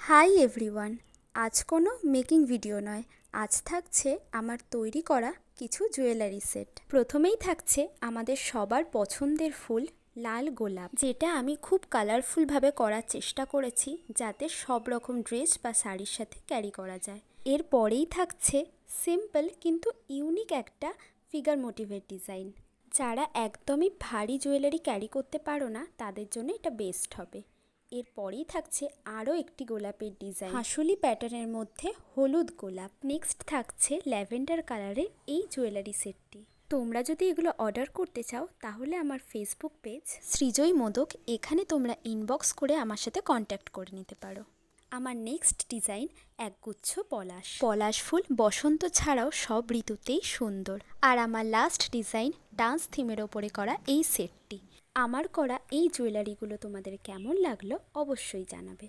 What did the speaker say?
Hi everyone. আজ কোনো making video নয়, আজ থাকছে আমার তৈরি করা কিছু জুয়েলারি সেট। প্রথমেই থাকছে আমাদের সবার পছন্দের ফুল লাল গোলাপ, যেটা আমি খুব কালারফুলভাবে করার চেষ্টা করেছি যাতে সব রকম ড্রেস বা শাড়ির সাথে ক্যারি করা যায়। এরপরেই থাকছে সিম্পল কিন্তু ইউনিক একটা ফিগার মোটিভের ডিজাইন। যারা একদমই ভারী জুয়েলারি ক্যারি করতে পারো না তাদের জন্য এটা বেস্ট হবে। এরপরেই থাকছে আরও একটি গোলাপের ডিজাইন, হাঁসুলি প্যাটার্নের মধ্যে হলুদ গোলাপ। নেক্সট থাকছে ল্যাভেন্ডার কালারের এই জুয়েলারি সেটটি। তোমরা যদি এগুলো অর্ডার করতে চাও তাহলে আমার ফেসবুক পেজ সৃজয় মোদক, এখানে তোমরা ইনবক্স করে আমার সাথে কন্ট্যাক্ট করে নিতে পারো। আমার নেক্সট ডিজাইন একগুচ্ছ পলাশ। পলাশ ফুল বসন্ত ছাড়াও সব ঋতুতেই সুন্দর। আর আমার লাস্ট ডিজাইন ডান্স থিমের ওপরে করা এই সেটটি। আমার করা এই জুয়েলারিগুলো তোমাদের কেমন লাগলো অবশ্যই জানাবে।